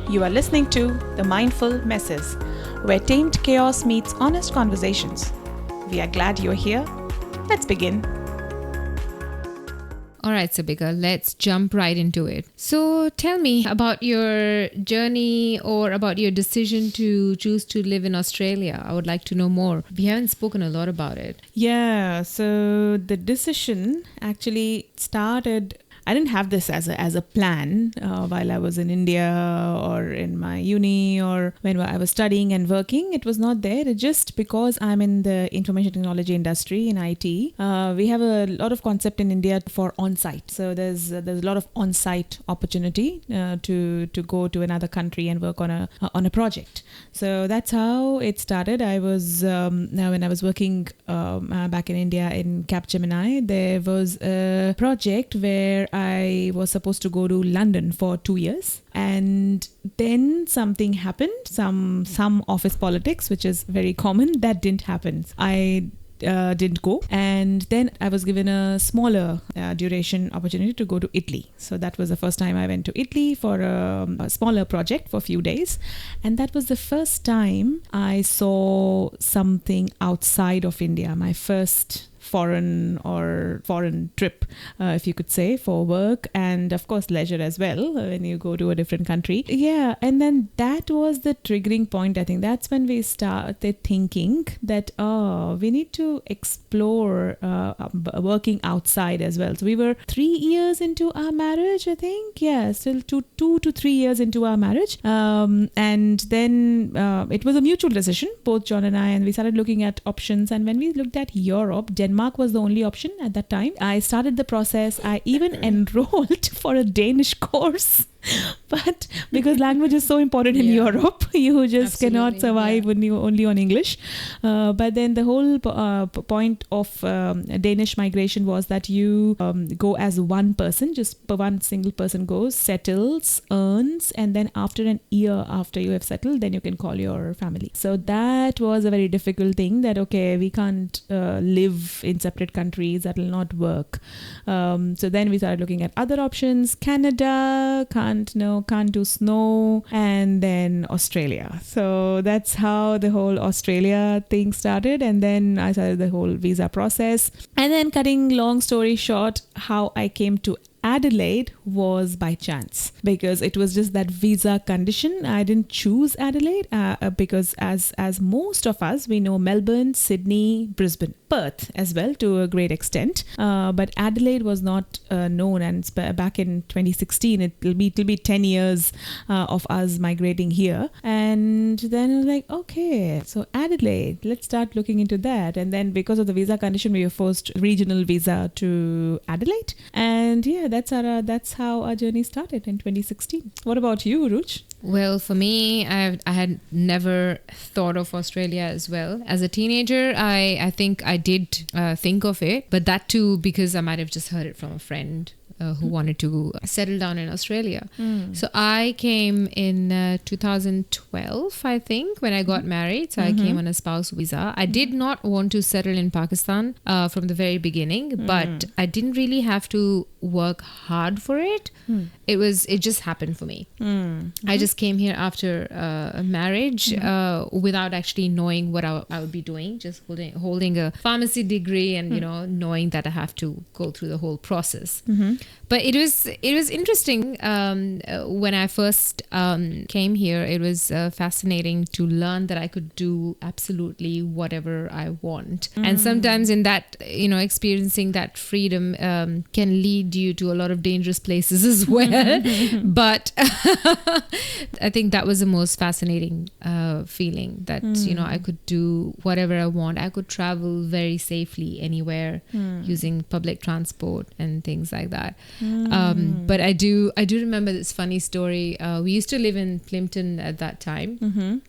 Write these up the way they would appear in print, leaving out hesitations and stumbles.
You are listening to The Mindful Messes, where tamed chaos meets honest conversations. We are glad you're here. Let's begin. All right, Sabika, let's jump right into it. So tell me about your journey or about your decision to choose to live in Australia. I would like to know more. We haven't spoken a lot about it. Yeah, so the decision actually started. I didn't have this as a plan while I was in India or in my uni or when I was studying and working. It was not there. It's just because I'm in the information technology industry in IT. We have a lot of concept in India for on-site. So there's a lot of on-site opportunity to go to another country and work on a project. So that's how it started. I was now when I was working back in India in Capgemini, there was a project where I was supposed to go to London for 2 years, and then something happened, some office politics, which is very common. That didn't happen. I didn't go, and then I was given a smaller duration opportunity to go to Italy. So that was the first time I went to Italy for a smaller project for a few days, and that was the first time I saw something outside of India. My first foreign trip, if you could say, for work and of course leisure as well, when you go to a different country. Yeah, and then that was the triggering point. I think that's when we started thinking that we need to explore working outside as well. So we were 3 years into our marriage, I think. Yeah, still 2 to 3 years into our marriage, and then it was a mutual decision, both John and I, and we started looking at options. And when we looked at Europe, Denmark was the only option at that time. I started the process. I even enrolled for a Danish course. But because language is so important in Europe, you just cannot survive only on English. But then the whole point of Danish migration was that you go as one person, just one single person goes, settles, earns, and then after an year after you have settled, then you can call your family. So that was a very difficult thing, that okay, we can't live in separate countries, that will not work. So then we started looking at other options. Canada, can't do snow, and then Australia. So that's how the whole Australia thing started, and then I started the whole visa process. And then, cutting long story short, how I came to Adelaide was by chance, because it was just that visa condition. I didn't choose Adelaide because as most of us, we know Melbourne, Sydney, Brisbane, Perth as well to a great extent. But Adelaide was not known, and back in 2016, it'll be 10 years of us migrating here. And then I was like, okay, so Adelaide, let's start looking into that. And then because of the visa condition, we were forced regional visa to Adelaide. And yeah, that's how our journey started in 2016. What about you, Ruch? Well, for me, I had never thought of Australia as well. As a teenager, I think I did think of it, but that too because I might have just heard it from a friend who wanted to settle down in Australia. So I came in 2012, I think, when I got married. So I came on a spouse visa. I did not want to settle in Pakistan from the very beginning, but I didn't really have to work hard for it. It just happened for me. I just came here after a marriage without actually knowing what I would be doing, just holding a pharmacy degree and knowing that I have to go through the whole process. But it was interesting when I first came here. It was fascinating to learn that I could do absolutely whatever I want. And sometimes in that, experiencing that freedom can lead you to a lot of dangerous places as well. But I think that was the most fascinating feeling, that I could do whatever I want. I could travel very safely anywhere using public transport and things like that. But I do remember this funny story. We used to live in Plimpton at that time.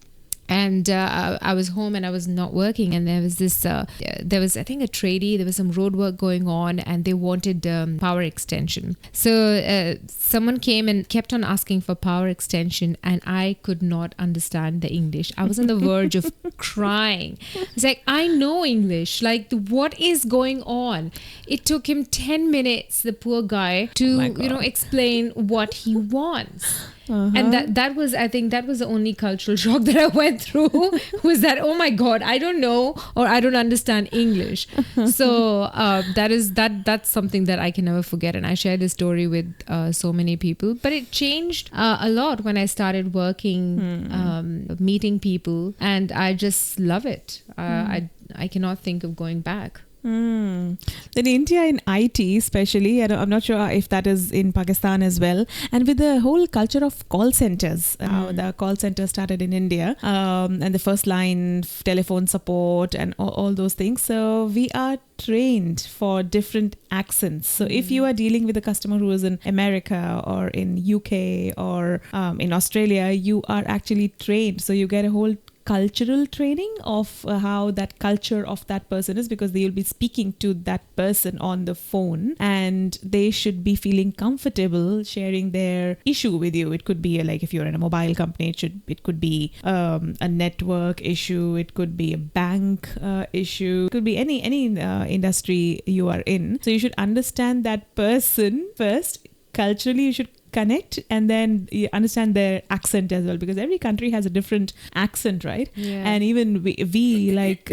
And I was home and I was not working, and there was I think a tradie, there was some road work going on, and they wanted power extension. So someone came and kept on asking for power extension, and I could not understand the English. I was on the verge of crying. It's like, I know English, like what is going on? It took him 10 minutes, the poor guy, to explain what he wants. And that was, I think that was the only cultural shock that I went through, was that, oh my God, I don't know, or I don't understand English. So that's something that I can never forget. And I share this story with so many people. But it changed a lot when I started working, meeting people, and I just love it. I cannot think of going back. Then India in IT especially, I'm not sure if that is in Pakistan as well, and with the whole culture of call centers, how the call center started in India, and the first line telephone support and all those things. So we are trained for different accents. So if you are dealing with a customer who is in America or in UK or in Australia, you are actually trained. So you get a whole cultural training of how that culture of that person is, because they will be speaking to that person on the phone and they should be feeling comfortable sharing their issue with you. It could be like, if you're in a mobile company, it could be a network issue, it could be a bank issue, it could be any industry you are in. So you should understand that person first. Culturally, you should connect, and then you understand their accent as well, because every country has a different accent, right? And even we like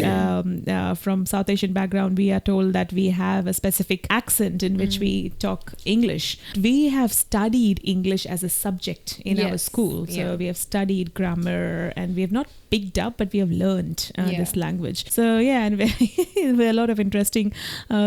from South Asian background, we are told that we have a specific accent in which we talk English. We have studied English as a subject in our school, so we have studied grammar, and we have not picked up, but we have learned this language. So and there are a lot of interesting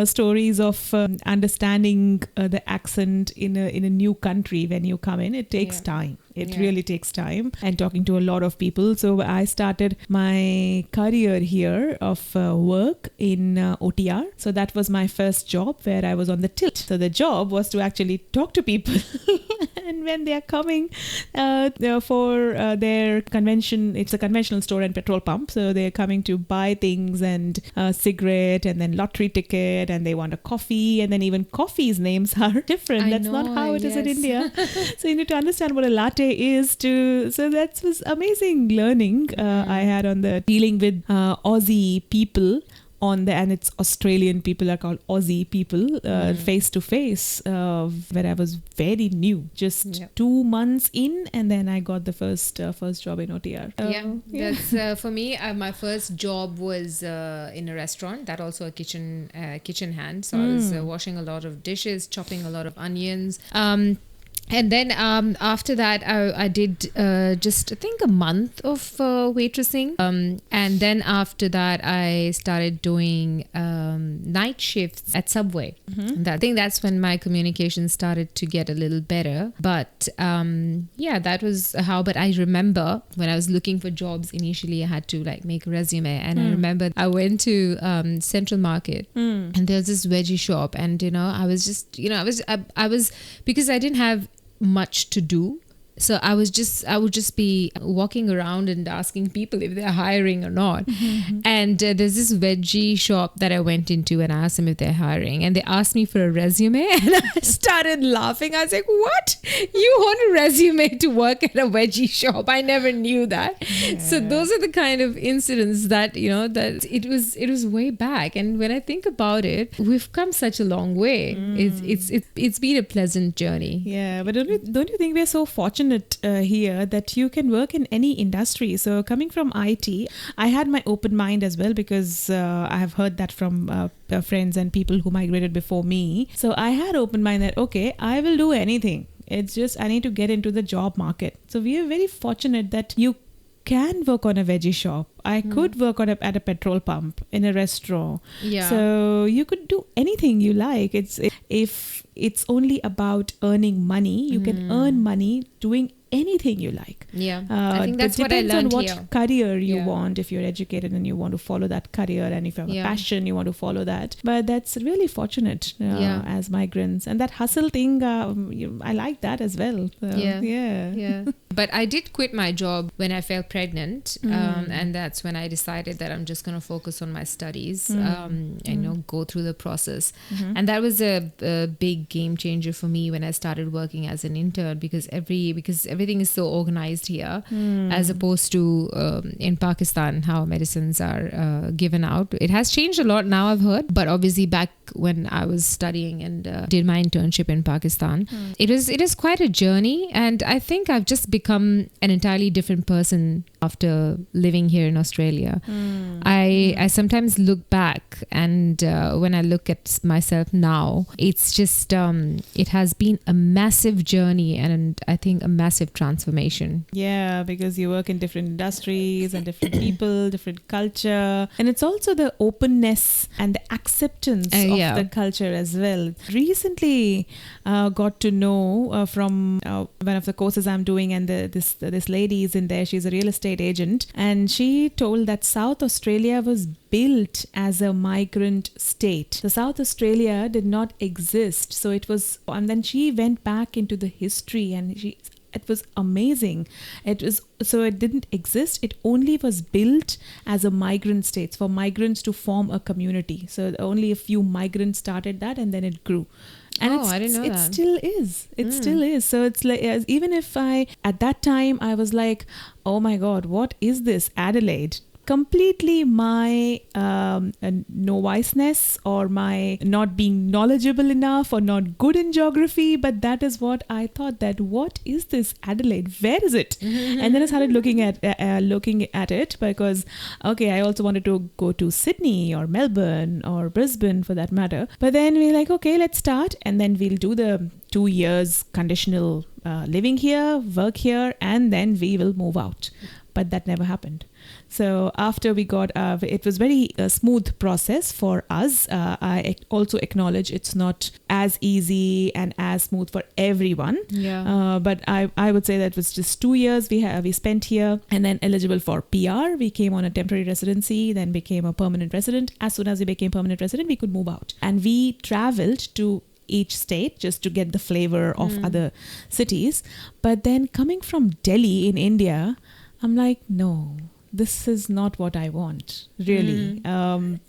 stories of understanding the accent in a new country. When you come in, it takes time. It really takes time, and talking to a lot of people. So I started my career here of work in OTR. So that was my first job, where I was on the tilt. So the job was to actually talk to people and when they are coming for their convention, it's a conventional store and petrol pump. So they're coming to buy things and cigarette and then lottery ticket, and they want a coffee, and then even coffee's names are different. That's not how it is in India. So you need to understand what a latte is to. So that was amazing learning I had on the dealing with Aussie people and it's Australian people are called Aussie people face to face, where I was very new, just 2 months in, and then I got the first job in OTR. That's for me. My first job was in a restaurant, that also a kitchen hand. So I was washing a lot of dishes, chopping a lot of onions. And then after that, I did just, I think, a month of waitressing. And then after that, I started doing night shifts at Subway. And I think that's when my communication started to get a little better. But that was how. But I remember when I was looking for jobs initially, I had to like make a resume. And I remember I went to Central Market, and there was this veggie shop. And, I was just, I was because I didn't have much to do, so I would just be walking around and asking people if they're hiring or not. And there's this veggie shop that I went into, and I asked them if they're hiring, and they asked me for a resume, and I started laughing. I was like, what? You want a resume to work at a veggie shop? I never knew that. So those are the kind of incidents that, that it was way back. And when I think about it, we've come such a long way. It's been a pleasant journey. Yeah, but don't you think we're so fortunate here that you can work in any industry? So coming from IT, I had my open mind as well, because I have heard that from friends and people who migrated before me. So I had open mind that, okay, I will do anything. It's just I need to get into the job market. So we are very fortunate that you can work on a veggie shop. I could work on at a petrol pump, in a restaurant. So you could do anything you like. If it's only about earning money, you can earn money doing anything you like. I think that's what I learned here. Depends on what career you want. If you're educated and you want to follow that career, and if you have a passion, you want to follow that. But that's really fortunate as migrants. And that hustle thing, I like that as well. But I did quit my job when I fell pregnant, and that's that's when I decided that I'm just going to focus on my studies, go through the process. And that was a big game changer for me when I started working as an intern, because everything is so organized here, as opposed to in Pakistan, how medicines are given out. It has changed a lot now, I've heard, but obviously back when I was studying and did my internship in Pakistan, it is quite a journey, and I think I've just become an entirely different person after living here in Australia. I sometimes look back, and when I look at myself now, it's just it has been a massive journey, and I think a massive transformation. Yeah, because you work in different industries and different people, different culture, and it's also the openness and the acceptance of the culture as well. Recently got to know from one of the courses I'm doing, and this lady is in there. She's a real estate agent, and she told that South Australia was built as a migrant state. So South Australia did not exist. So it was, and then she went back into the history, and it was amazing. It didn't exist. It only was built as a migrant state for migrants to form a community. So only a few migrants started that, and then it grew. And I didn't know that. It still is. It still is. So it's like, even if at that time I was like, oh my God, what is this Adelaide? Completely my noviceness, or my not being knowledgeable enough, or not good in geography, but that is what I thought, that what is this Adelaide? Where is it? And then I started looking at it, because I also wanted to go to Sydney or Melbourne or Brisbane for that matter. But then we're like, okay, let's start, and then we'll do the 2 years conditional living here, work here, and then we will move out. But that never happened. So after we got, it was very smooth process for us. I also acknowledge it's not as easy and as smooth for everyone. Yeah. But I would say that was just 2 years we spent here, and then eligible for PR. We came on a temporary residency, then became a permanent resident. As soon as we became permanent resident, we could move out. And we traveled to each state just to get the flavor of other cities. But then coming from Delhi in India, I'm like, no, this is not what I want, really.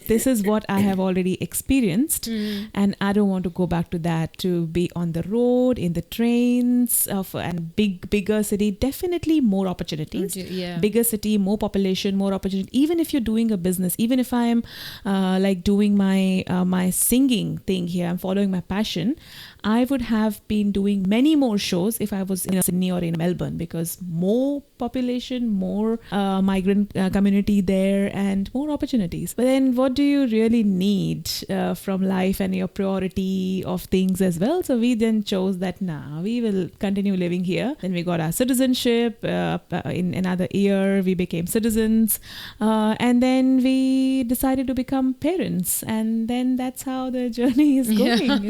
This is what I have already experienced, and I don't want to go back to that, to be on the road, in the trains, and bigger city. Definitely more opportunities. Bigger city, more population, more opportunity. Even if you're doing a business, even if I'm like doing my singing thing here, I'm following my passion, I would have been doing many more shows if I was in Sydney or in Melbourne, because more population, more migrant community there, and more opportunities. But then what do you really need from life, and your priority of things as well? So we then chose that, we will continue living here. Then we got our citizenship. In another year, we became citizens. And then we decided to become parents. And then that's how the journey is going.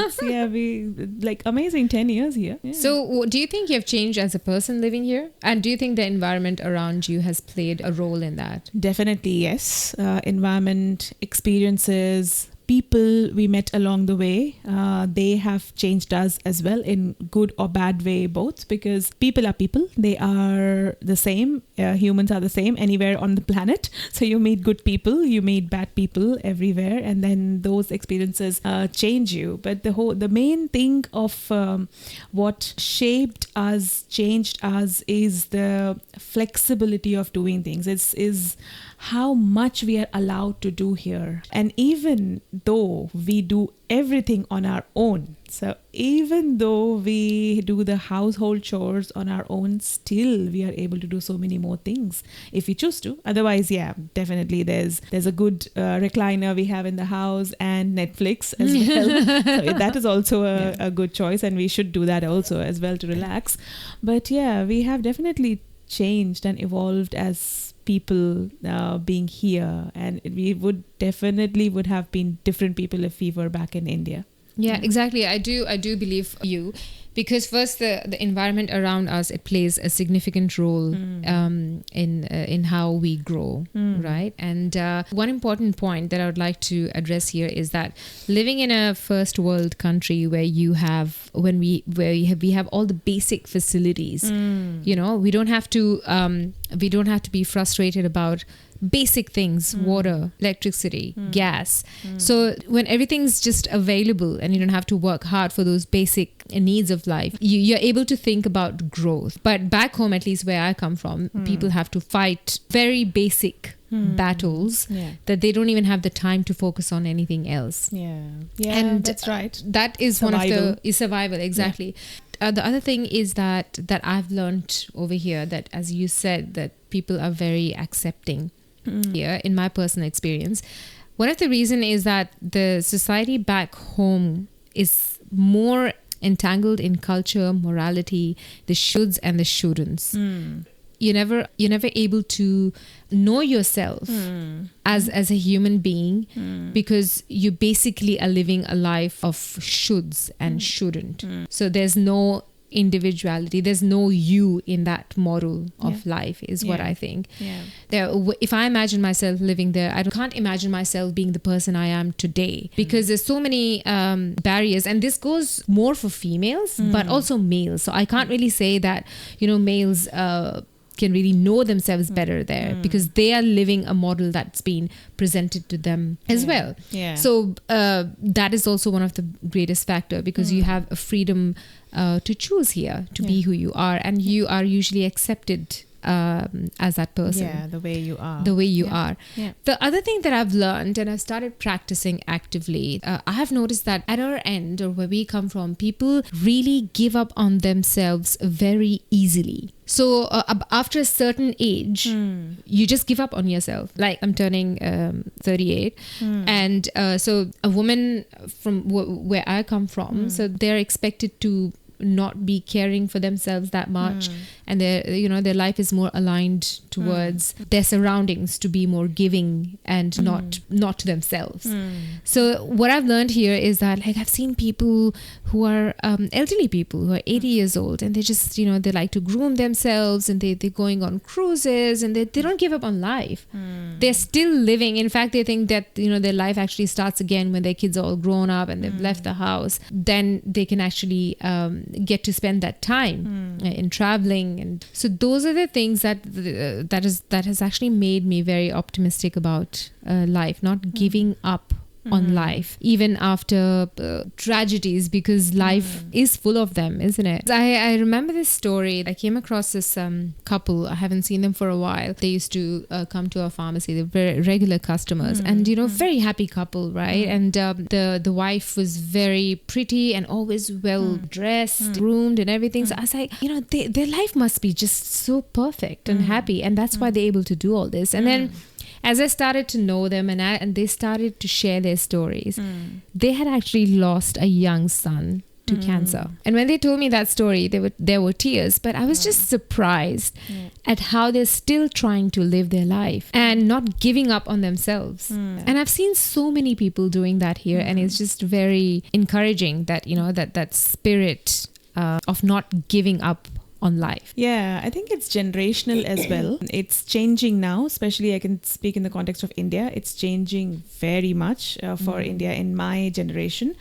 We like amazing 10 years here. Yeah. So do you think you've changed as a person living here? And do you think the environment around you has played a role in that? Definitely, yes. Environment, experiences, people we met along the way, they have changed us as well, in good or bad way, both, because people are people. They are the same. Humans are the same anywhere on the planet. So you meet good people, you meet bad people everywhere, and then those experiences change you. But the main thing of what shaped us, changed us, is the flexibility of doing things. Is how much we are allowed to do here. And even though we do everything on our own, so even though we do the household chores on our own, still we are able to do so many more things if we choose to. Otherwise, definitely there's a good recliner we have in the house, and Netflix as well. So that is also a good choice, and we should do that also as well to relax. But we have definitely changed and evolved as people being here, and we would have been different people if we were back in India. Yeah, exactly. I do believe you, because first the environment around us, it plays a significant role in how we grow, right? And one important point that I would like to address here is that living in a first world country where we have all the basic facilities, we don't have to be frustrated about basic things, water, electricity, gas. So when everything's just available and you don't have to work hard for those basic needs of life, you're able to think about growth. But back home, at least where I come from, people have to fight very basic battles that they don't even have the time to focus on anything else. And that's right. That is Survival. one of the survival, exactly. The other thing is that I've learned over here, that as you said, that people are very accepting here, in my personal experience. One of the reason is that the society back home is more entangled in culture, morality, the shoulds and the shouldn'ts. You're never able to know yourself as a human being, because you basically are living a life of shoulds and shouldn't. So there's no individuality, there's no you in that model of life, is what I think. If I imagine myself living there, I can't imagine myself being the person I am today, because there's so many barriers, and this goes more for females but also males. So I can't really say that males can really know themselves better there, because they are living a model that's been presented to them as well. So that is also one of the greatest factor, because you have a freedom to choose here, to be who you are, and you are usually accepted as that person, the way you are. The other thing that I've learned, and I've started practicing actively, I have noticed that at our end, or where we come from, people really give up on themselves very easily. So after a certain age, you just give up on yourself. Like, I'm turning 38, and so a woman from where I come from, so they're expected to not be caring for themselves that much, and their life is more aligned towards their surroundings, to be more giving and not to themselves. So what I've learned here is that, like, I've seen people who are elderly people who are 80 years old, and they just they like to groom themselves, and they're going on cruises, and they don't give up on life. They're still living. In fact, they think that their life actually starts again when their kids are all grown up and they've left the house. Then they can actually get to spend that time in traveling. And so those are the things that has actually made me very optimistic about life, not giving up on life, even after tragedies, because life is full of them, isn't it? I remember this story. I came across this couple. I haven't seen them for a while. They used to come to our pharmacy. They're very regular customers, and very happy couple, right? And the wife was very pretty and always well dressed, groomed, and everything. So I was like, their life must be just so perfect and happy, and that's why they're able to do all this. And then, as I started to know them, and they started to share their stories, they had actually lost a young son to cancer. And when they told me that story, there were tears, but I was just surprised at how they're still trying to live their life and not giving up on themselves. And I've seen so many people doing that here, and it's just very encouraging that that spirit of not giving up on life. Yeah, I think it's generational as well. It's changing now, especially I can speak in the context of India. It's changing very much for India in my generation.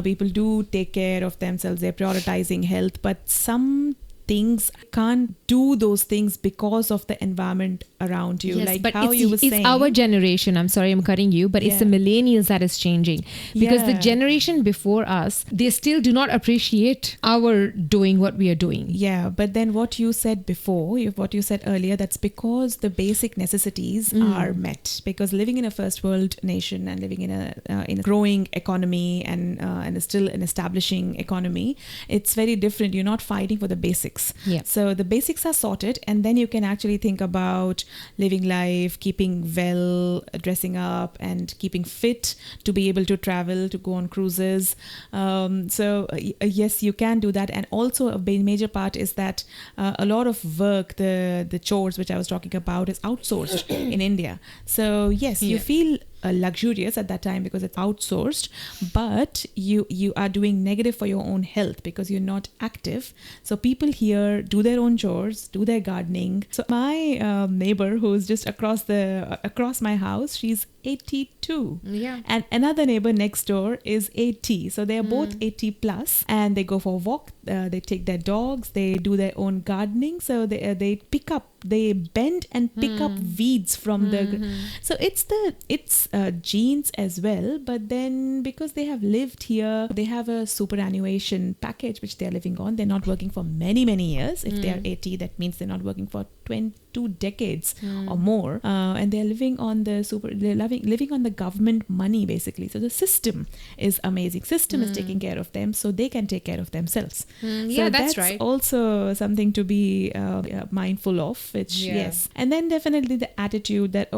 People do take care of themselves. They're prioritizing health, but some things can't do those things because of the environment around you. Yes, like but how you were saying. It's our generation. I'm sorry, I'm cutting you, but it's the millennials that is changing, because the generation before us, they still do not appreciate our doing what we are doing. Yeah, but then what you said before, what you said earlier, that's because the basic necessities are met. Because living in a first world nation and living in a growing economy and still an establishing economy, it's very different. You're not fighting for the basics. So the basics are sorted, and then you can actually think about living life, keeping well, dressing up, and keeping fit to be able to travel, to go on cruises. So yes, you can do that. And also a major part is that a lot of work, the chores which I was talking about, is outsourced in India. So yes, you feel luxurious at that time because it's outsourced, but you are doing negative for your own health because you're not active. So people here do their own chores, do their gardening. So my neighbor who's just across my house, she's 82. Yeah. And another neighbor next door is 80. So they are both 80 plus, and they go for a walk. They take their dogs. They do their own gardening. So they pick up, they bend and pick up weeds from the. So it's genes as well. But then because they have lived here, they have a superannuation package which they are living on. They're not working for many years. If they are 80, that means they're not working for 22 decades or more, and they're living on the living on the government money basically. So the system is amazing. System is taking care of them, so they can take care of themselves. Yeah, So that's right. Also something to be mindful of. Which yes, and then definitely the attitude that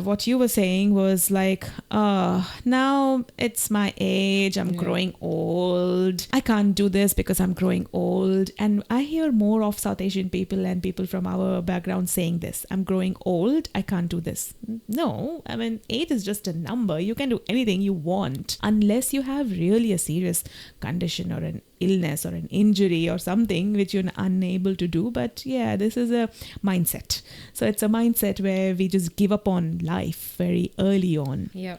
what you were saying was like, now it's my age. I'm growing old. I can't do this because I'm growing old. And I hear more of South Asian people and people from our background saying this. I'm growing old. I can't do this. No, I mean, age is just a number. You can do anything you want unless you have really a serious condition or an illness or an injury or something which you're unable to do. But yeah, this is a mindset. So it's a mindset where we just give up on life very early on. Yeah.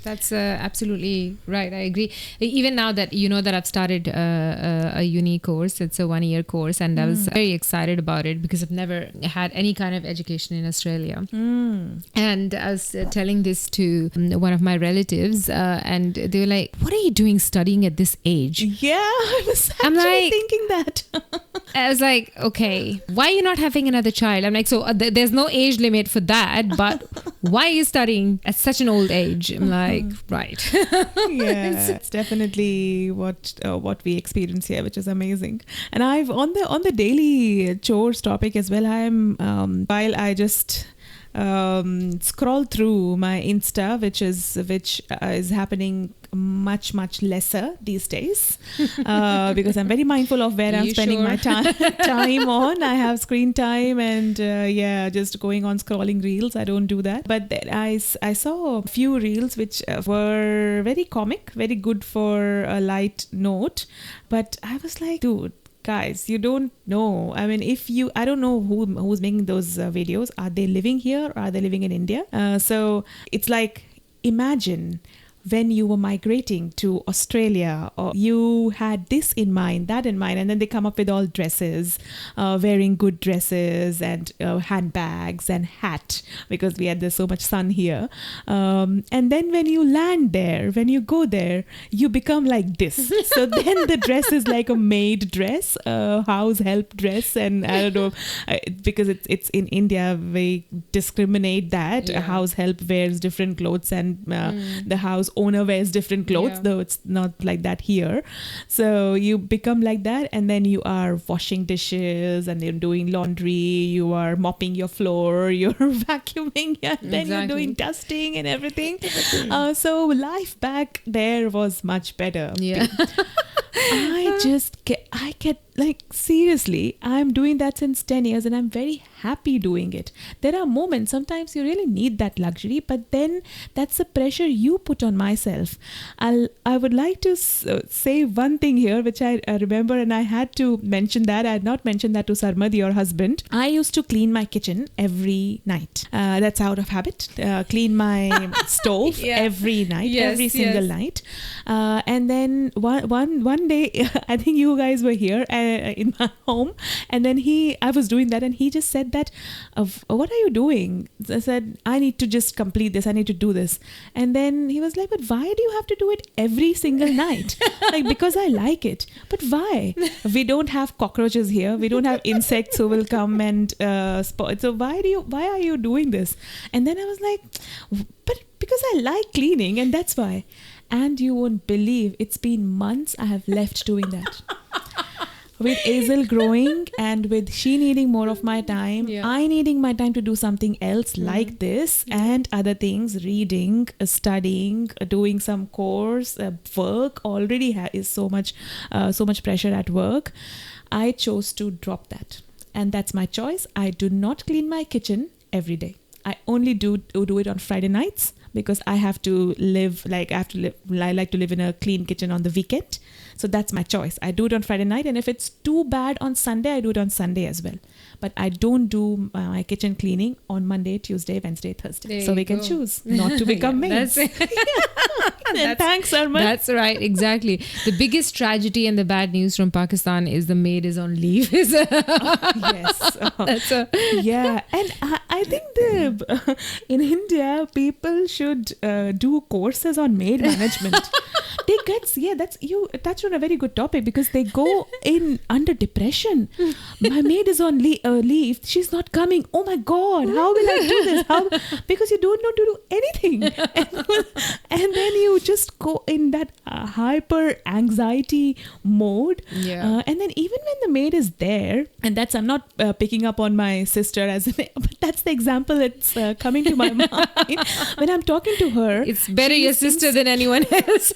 That's absolutely right. I agree. Even now that you know that I've started a uni course, it's a 1-year course, and I was very excited about it because I've never had any kind of education in Australia. And I was telling this to one of my relatives, and they were like, "What are you doing studying at this age?" Yeah, I was actually thinking that. I was like, okay, why are you not having another child? I'm like, so there's no age limit for that, but why are you studying at such an old age? I'm like, right. Yeah, it's definitely what we experience here, which is amazing. And I've on the daily chores topic as well. I'm while I just scroll through my Insta, which is happening much lesser these days, because I'm very mindful of where I'm spending my time on. I have screen time, and just going on scrolling reels. I don't do that, but I saw a few reels which were very comic, very good for a light note, but I was like, dude, guys, you don't know. I mean, I don't know who's making those videos. Are they living here or are they living in India? So it's like, imagine when you were migrating to Australia, or you had this in mind, that in mind, and then they come up with all dresses, wearing good dresses and handbags and hat, because we had so much sun here. And then when you land there, when you go there, you become like this. So then the dress is like a maid dress, a house help dress, and I don't know, because it's in India, we discriminate that. Yeah. A house help wears different clothes, and the house owner wears different clothes, though it's not like that here. So you become like that, and then you are washing dishes, and you're doing laundry, you are mopping your floor, you're vacuuming, and then you're doing dusting and everything. So life back there was much better. Yeah. I get like, seriously, I'm doing that since 10 years and I'm very happy doing it. There are moments, sometimes you really need that luxury, but then that's the pressure you put on myself. I would like to say one thing here, which I remember, and I had to mention that. I had not mentioned that to Sarmad, your husband. I used to clean my kitchen every night. That's out of habit. Clean my stove every night, every single night. And then one day, I think you guys were here in my home, and then I was doing that, and he just said that, what are you doing? I said, I need to just complete this, I need to do this. And then he was like, but why do you have to do it every single night? Like, because I like it. But why? We don't have cockroaches here, we don't have insects who will come and spoil. So why are you doing this? And then I was like, but because I like cleaning, and that's why. And you won't believe, it's been months I have left doing that. With Azel growing, and with she needing more of my time, I needing my time to do something else like this and other things, reading, studying, doing some course, work already is so much pressure at work. I chose to drop that, and that's my choice. I do not clean my kitchen every day. I only do it on Friday nights because I have to live like I like to live in a clean kitchen on the weekend. So that's my choice. I do it on Friday night, and if it's too bad on Sunday, I do it on Sunday as well. But I don't do my kitchen cleaning on Monday, Tuesday, Wednesday, Thursday. So we can choose not to become maids. That's it. Thanks, Arman. That's right, exactly. The biggest tragedy and the bad news from Pakistan is the maid is on leave. Yes. Yeah, and I think in India people should do courses on maid management. They get that's you touched on a very good topic because they go in under depression. My maid is on leave. She's not coming. Oh my God! How will I do this? How? Because you don't know to do anything, and then you just go in that hyper anxiety mode. Yeah. And then even when the maid is there, and that's I'm not picking up on my sister but that's the example that's coming to my mind when I'm talking to her. It's better your sister than anyone else.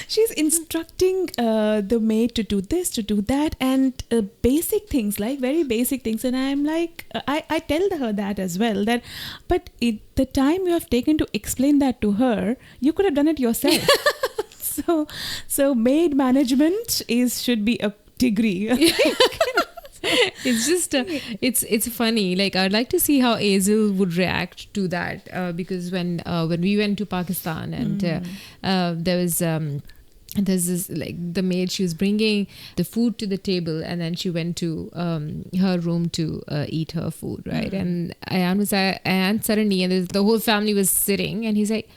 She's instructing the maid to do this, to do that, and basic things, like very basic things. And I'm like, I tell her that as well. But the time you have taken to explain that to her, you could have done it yourself. So maid management should be a degree. It's just it's funny. Like, I'd like to see how Azel would react to that because when we went to Pakistan and there's this, like, the maid, she was bringing the food to the table, and then she went to her room to eat her food, right? And Ayan Sarani and the whole family was sitting, and he's like,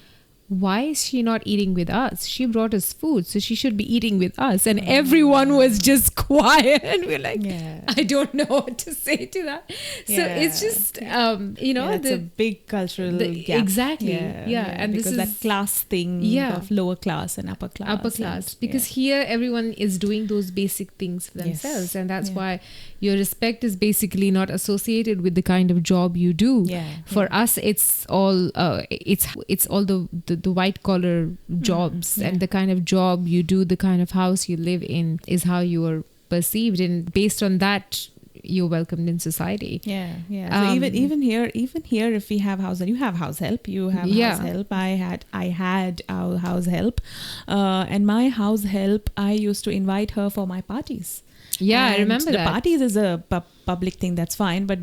why is she not eating with us? She brought us food, so she should be eating with us. And everyone was just quiet. And we're like, I don't know what to say to that. So it's just, it's a big cultural gap. Exactly. And because that class thing of lower class and upper class. Upper class. Because here everyone is doing those basic things for themselves. And that's why your respect is basically not associated with the kind of job you do. For us, it's all it's all the white collar jobs, and the kind of job you do, the kind of house you live in is how you are perceived, and based on that you're welcomed in society. So even here if we have house help, you have house help, house help. I had our house help, and my house help, I used to invite her for my parties. I remember the that. Parties is a public thing, that's fine, but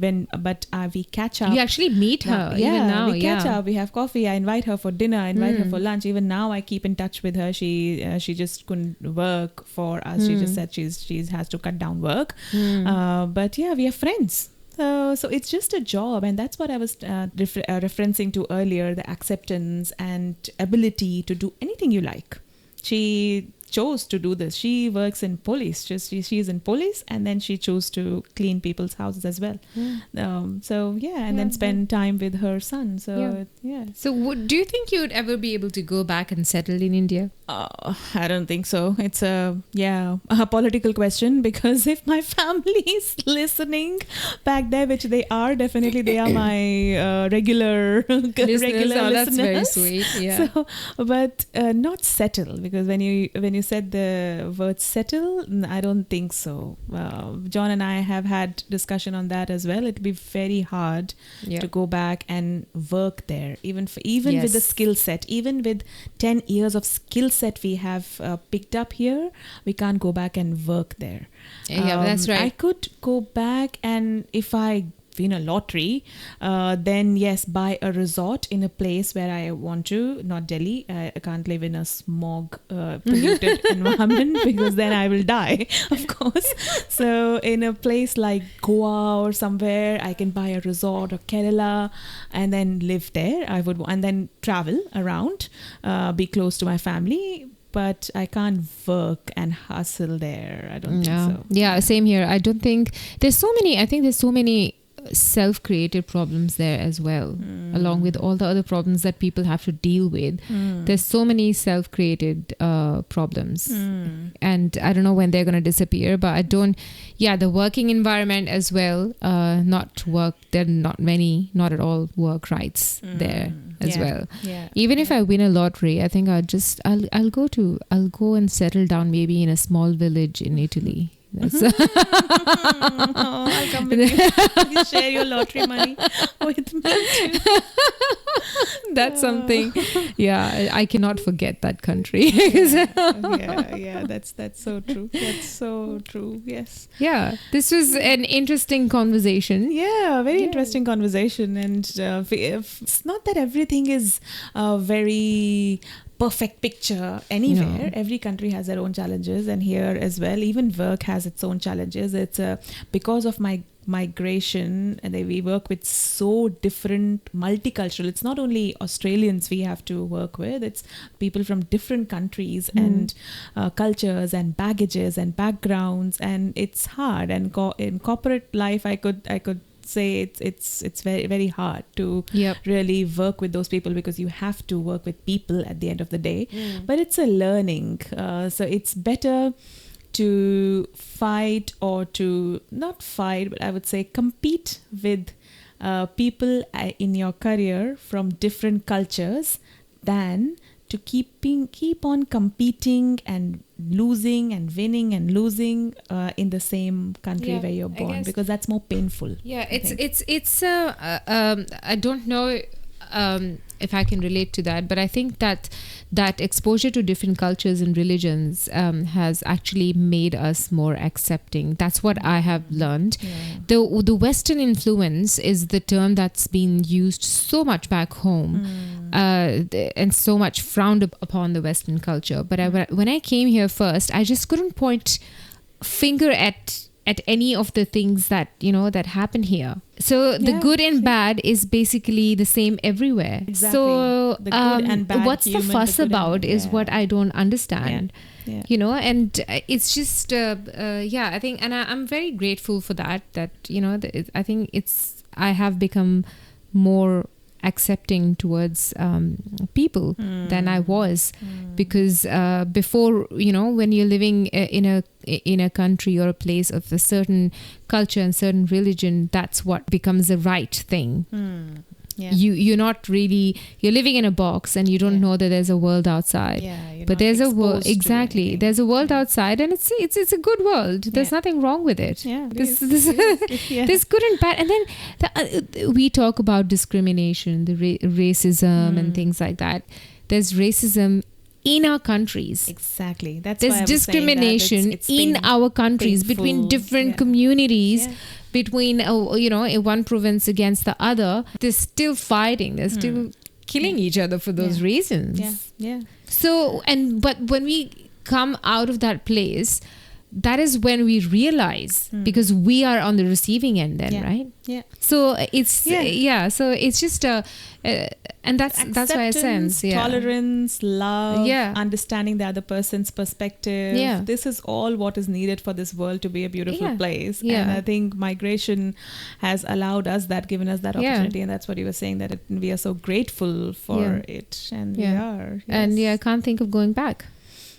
we catch up. You actually meet her. Even now, we catch up, we have coffee, I invite her for dinner, I invite her for lunch. Even now I keep in touch with her. She just couldn't work for us. She just said she has to cut down work, but we are friends. So it's just a job, and that's what I was referencing to earlier, the acceptance and ability to do anything you like. She chose to do this. She works in police. She's in police, and then she chose to clean people's houses as well. Then spend time with her son. So do you think you would ever be able to go back and settle in India? I don't think so. It's a political question, because if my family is listening back there, which they are, definitely they are my regular listeners. That's very sweet. So, but not settle, because when you said the word settle, I don't think so. John and I have had discussion on that as well. It'd be very hard to go back and work there, even with the skill set, even with 10 years of skill set we have picked up here, we can't go back and work there. That's right. I could go back, and if I win a lottery, then yes, buy a resort in a place where I want to, not Delhi. I can't live in a smog polluted environment, because then I will die, of course. So in a place like Goa or somewhere, I can buy a resort, or Kerala, and then live there. And then travel around, be close to my family. But I can't work and hustle there. I don't think so. Yeah, same here. I don't think there's so many self-created problems there as well, along with all the other problems that people have to deal with. There's so many self-created problems, and I don't know when they're going to disappear, but the working environment as well, there are not at all work rights there as well. Even if I win a lottery, I think I'll go and settle down maybe in a small village in Italy. Oh, I'll come with you. You share your lottery money with me too. That's something. Yeah, I cannot forget that country. Yeah, that's so true. That's so true. Yes. Yeah, this was an interesting conversation. Yeah, very interesting conversation, and if it's not that everything is very perfect picture anywhere. No. Every country has their own challenges, and here as well, even work has its own challenges. It's because of my migration, and we work with so different multicultural. It's not only Australians we have to work with, it's people from different countries and cultures and baggages and backgrounds, and it's hard. And in corporate life, I could say it's very, very hard to Yep. really work with those people, because you have to work with people at the end of the day. But it's a learning, so it's better to fight, or to not fight, but I would say compete with people in your career from different cultures, than to keep on competing and losing and winning and losing in the same country Yeah, where you're I born, guess. because that's more painful. Yeah, I think. I don't know if I can relate to that, but I think that exposure to different cultures and religions has actually made us more accepting. That's what I have learned. Yeah. The Western influence is the term that's been used so much back home, and so much frowned upon the Western culture. But when I came here first, I just couldn't point finger at any of the things that that happen here. So the Yeah, good and bad is basically the same everywhere. Exactly. So The good and bad what's the human, the fuss good and- about is what I don't understand. Yeah. And it's just I think, and I'm very grateful for that I think I have become more accepting towards people than I was, because before, when you're living in a country or a place of a certain culture and certain religion, that's what becomes the right thing. Yeah. You're not really, you're living in a box, and you don't know that there's a world outside. You're But not there's a world, exposed to exactly. anything. There's a world outside, and it's a good world. There's nothing wrong with it. Yeah, it This, is. this, It is. Yeah. There's good and bad, and then we talk about discrimination, the racism, and things like that. There's racism in our countries. Exactly. That's why I There's was saying that discrimination it's in been our countries between painful. different Yeah. communities. Yeah. Between one province against the other, they're still fighting. They're still killing each other for those reasons. Yeah. So, but when we come out of that place, that is when we realize, because we are on the receiving end then, right? Yeah. So it's so it's just and that's why I sense tolerance, love, Yeah. understanding the other person's perspective. Yeah. This is all what is needed for this world to be a beautiful Yeah. place. Yeah. And I think migration has allowed us that, given us that Yeah. opportunity. And that's what you were saying, that we are so grateful for it. And we are. And yes. I can't think of going back.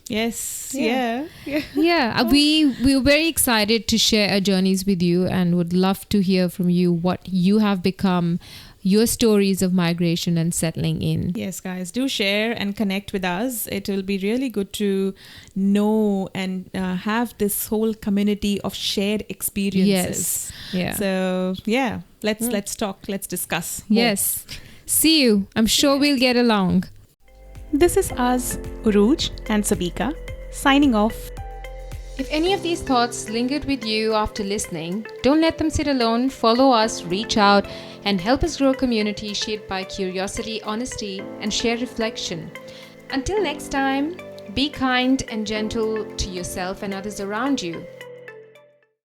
Yes. Yeah. Yeah. We were very excited to share our journeys with you, and would love to hear from you what you have become, your stories of migration and settling in. Yes, guys, do share and connect with us. It will be really good to know and have this whole community of shared experiences. Yes. Yeah. So yeah, let's talk. Let's discuss. more. Yes. See you. I'm sure we'll get along. This is us, Uruj and Sabika, signing off. If any of these thoughts lingered with you after listening, don't let them sit alone. Follow us, reach out, and help us grow a community shaped by curiosity, honesty, and shared reflection. Until next time, be kind and gentle to yourself and others around you.